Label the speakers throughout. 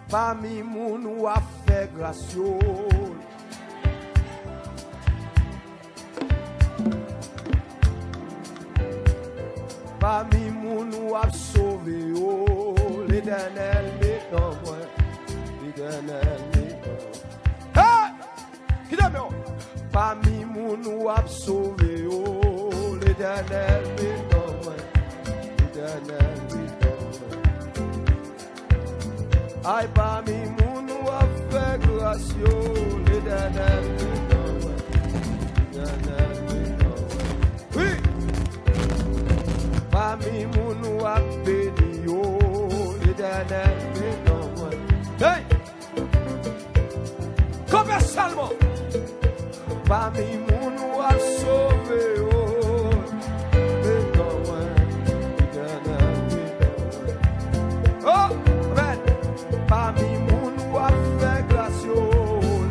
Speaker 1: Parmi moun ou a fait gracieux. Parmi moun ou a sauvé. L'Éternel est en moi. L'Éternel est en moi. Hey! Qui t'aime? Parmi moun ou a sauvé. L'Éternel est en moi. L'Éternel est en moi. Aïe, parmi moun ou a fait grâce. L'Éternel est en moi. L'Éternel est en moi. Oui! Parmi moun ou a béni. L'Éternel est en moi. Hey! Commercialement. Parmi moun ou a sauvé. Parmi moun ou a fait grâce,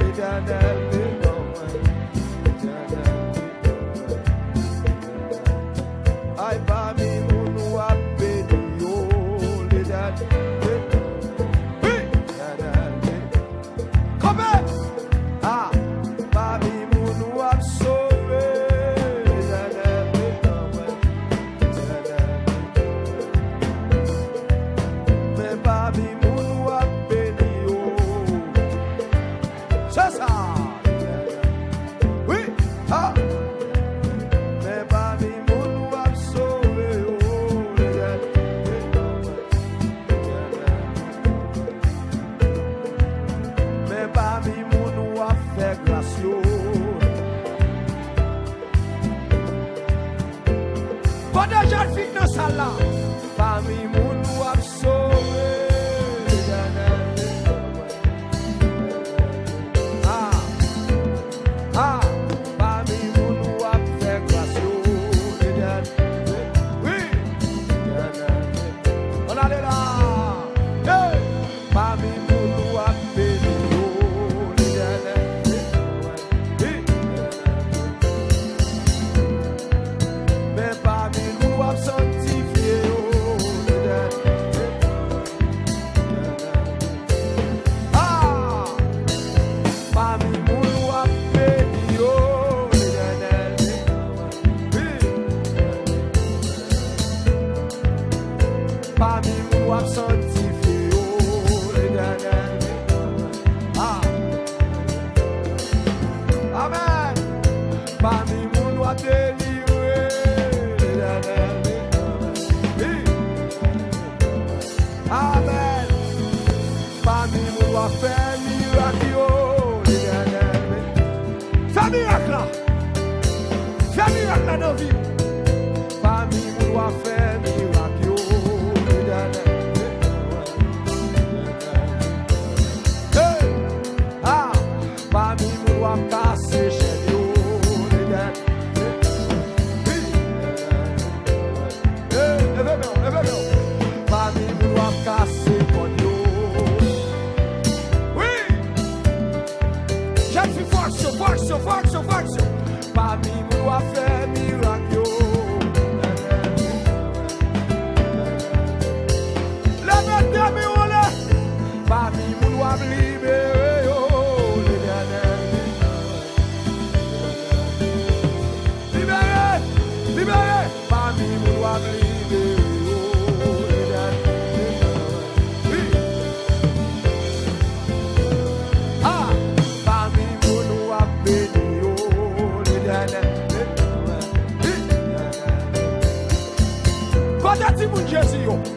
Speaker 1: l'Éternel est dans moi. L'Éternel est dans moi. Aïe, parmi moun ou a béni, l'Éternel est dans moi. Oui, l'Éternel est dans moi. Comment? Ah, parmi moun ou a sauvé, l'Éternel est dans moi. L'Éternel est dans moi. Mais parmi parmi moun ou a sauvé, l'Éternel est dans moi. Ah, parmi moun ou a fait grâce, l'Éternel. Oui, l'Éternel. On allait là. Hey, parmi moun ou a béni, l'Éternel est dans moi. Oui, mais parmi nous a sanctifié.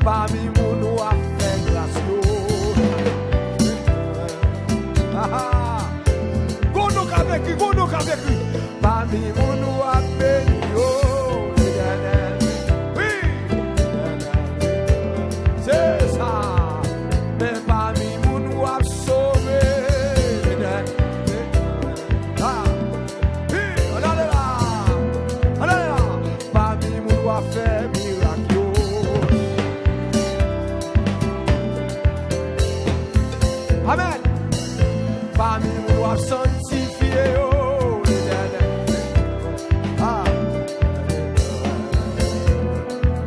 Speaker 1: Parmi moun ou a fait grâce. Gounok avec lui. Parmi moun ou a béni. Oui, c'est ça. Mais parmi moun ou a sauvé. Oui, on allait là. Parmi moun ou a fait miracle. Amen. Parmi nous a sanctifié,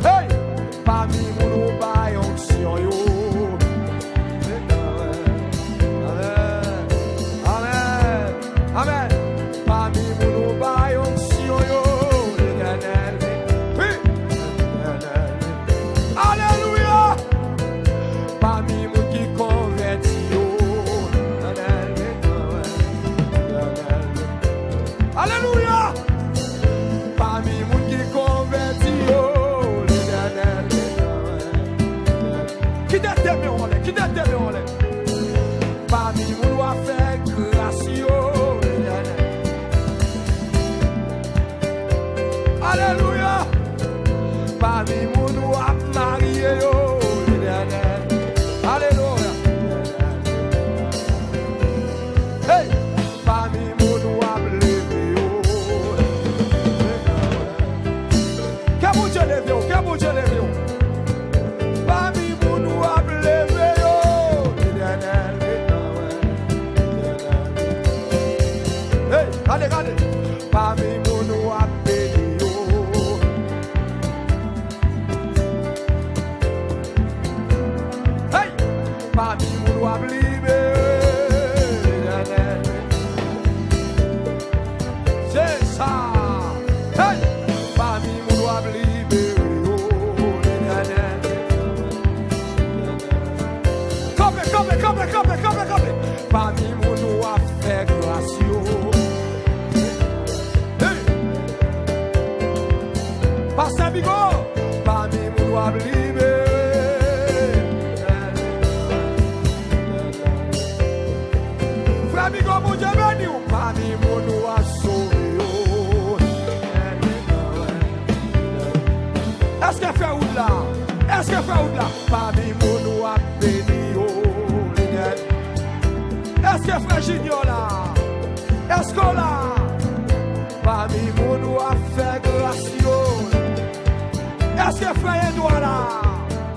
Speaker 1: hey, parmi nous baillons sur yo. t'aimer en l'air, qui t'aimer en l'air. Parmi mon doit faire grâce. Alléluia. Parmi mon doit marier. Alléluia. Hey, parmi mon doit lever. Que bon Dieu lève, que bon Dieu lève. Parmi mon doit lever. Hey, allez, allez. Parmi mon doit béni. Hey, parmi mon doit libérer. C'est ça. Hey, parmi mon doit libérer. Come. Parmi mon doit faire grâce. Pasteur Bigo, parmi mon doit libérer. Frère Bigo, mon Dieu béni, parmi mon doit sauver. Est-ce que frère Oudla? Est-ce que frère Oudla? Parmi mon doit béni. Est-ce que frère Junior là? Est-ce qu'on là? Parmi mon doit faire grâce. Est-ce que frère Edouard là?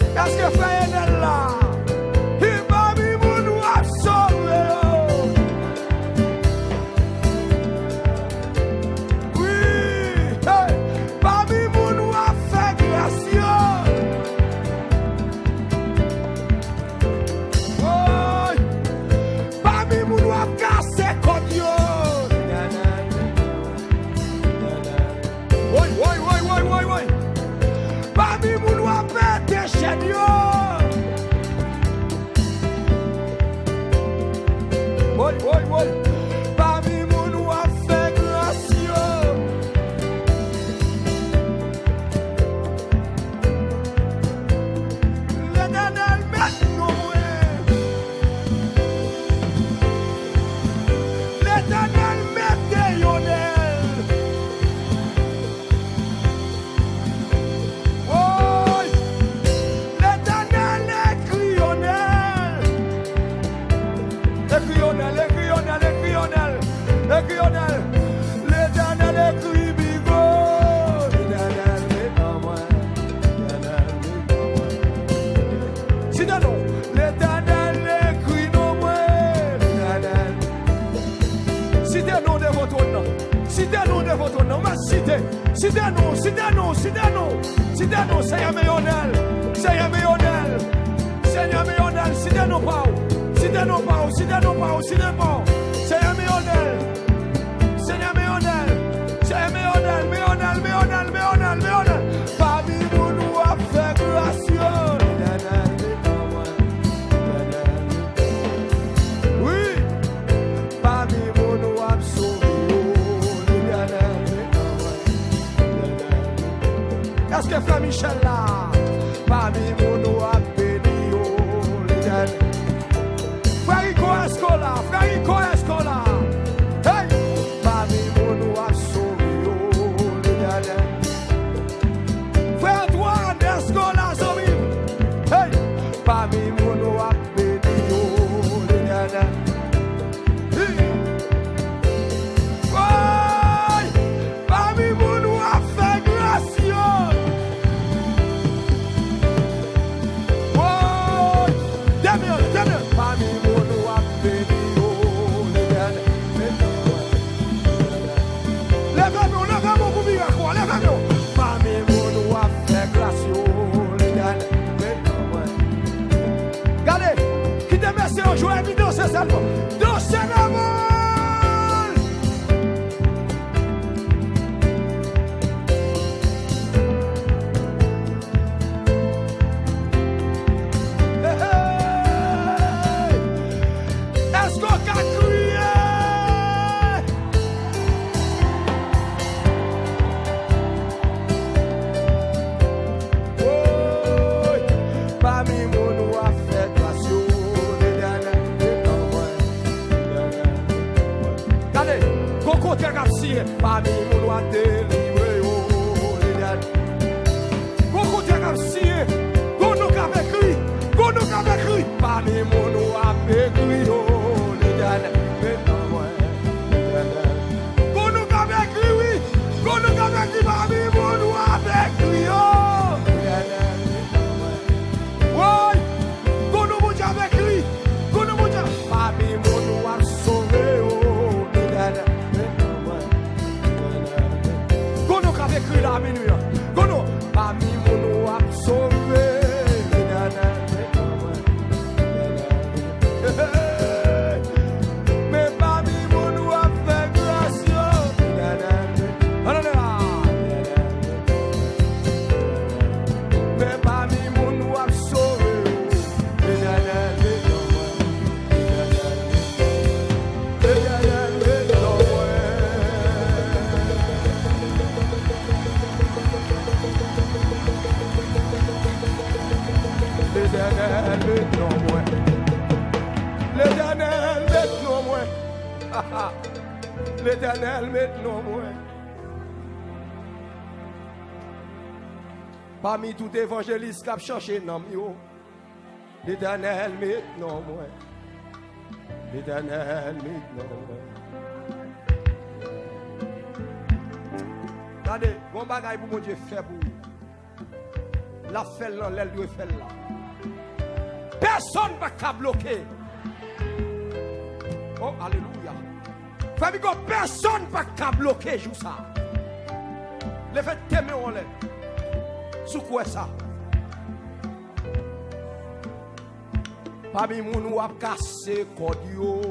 Speaker 1: Est-ce que frère Edel là? Il va vivre nous absorber. Oui, hey, parmi nous a fait grâce. Oh, parmi nous a cassé comme Dieu. Oui. Parmi nous a pété chez Dieu. Oui. Parmi nous a fait grâce. L'Éternel met nous. L'Éternel met des yonnels. L'Éternel écrit Bigo. Citez-nous. L'Éternel écrit nos mots. Citez-nous de votre nom. Citez-nous de votre nom. Mais citez-nous. Citez-nous, Seigneur Méonel. Seigneur Méonel. Citez-nous pas. Seigneur Méonel. Parmi nous a fait grâce. Oui, parmi nous a sauvé. Est-ce que frère Michel là? Parmi nous a béni. Frère Rico Escola. Hey, parmi nous a sauvé. L'Éternel maintenant moi. Parmi tout évangéliste qui a cherché nom yo. L'Éternel maintenant moi. L'Éternel maintenant moi. Regardez, bon bagaille pour mon Dieu fait pour vous. La fait là, l'aile doit faire là. Personne ne va pas bloquer. Oh, alléluia. Famille, personne ne va pas bloquer joue ça. Le fait t'aimer on l'air. Sous quoi ça? Parmi moun ou a cassé kodio.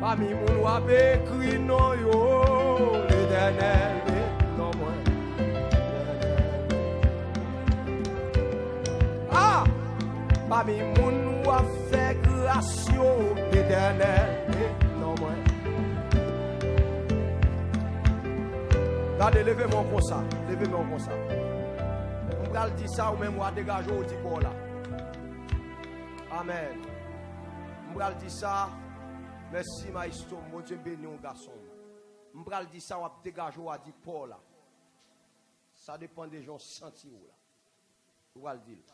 Speaker 1: Parmi moun ou a écrit non yo. L'Éternel non moi. Ah! Parmi moun ou a fait grâce yo. L'Éternel non moi. Regardez, levez-moi comme ça. Levez-moi comme ça. On va dire ça ou même on va dégager au petit corps là. Amen. On va dire ça. Merci, maestro. Mon Dieu béni un garçon. On va dire ça, on va dégager au petit corps là. Ça dépend des gens sentis là. On va le dire.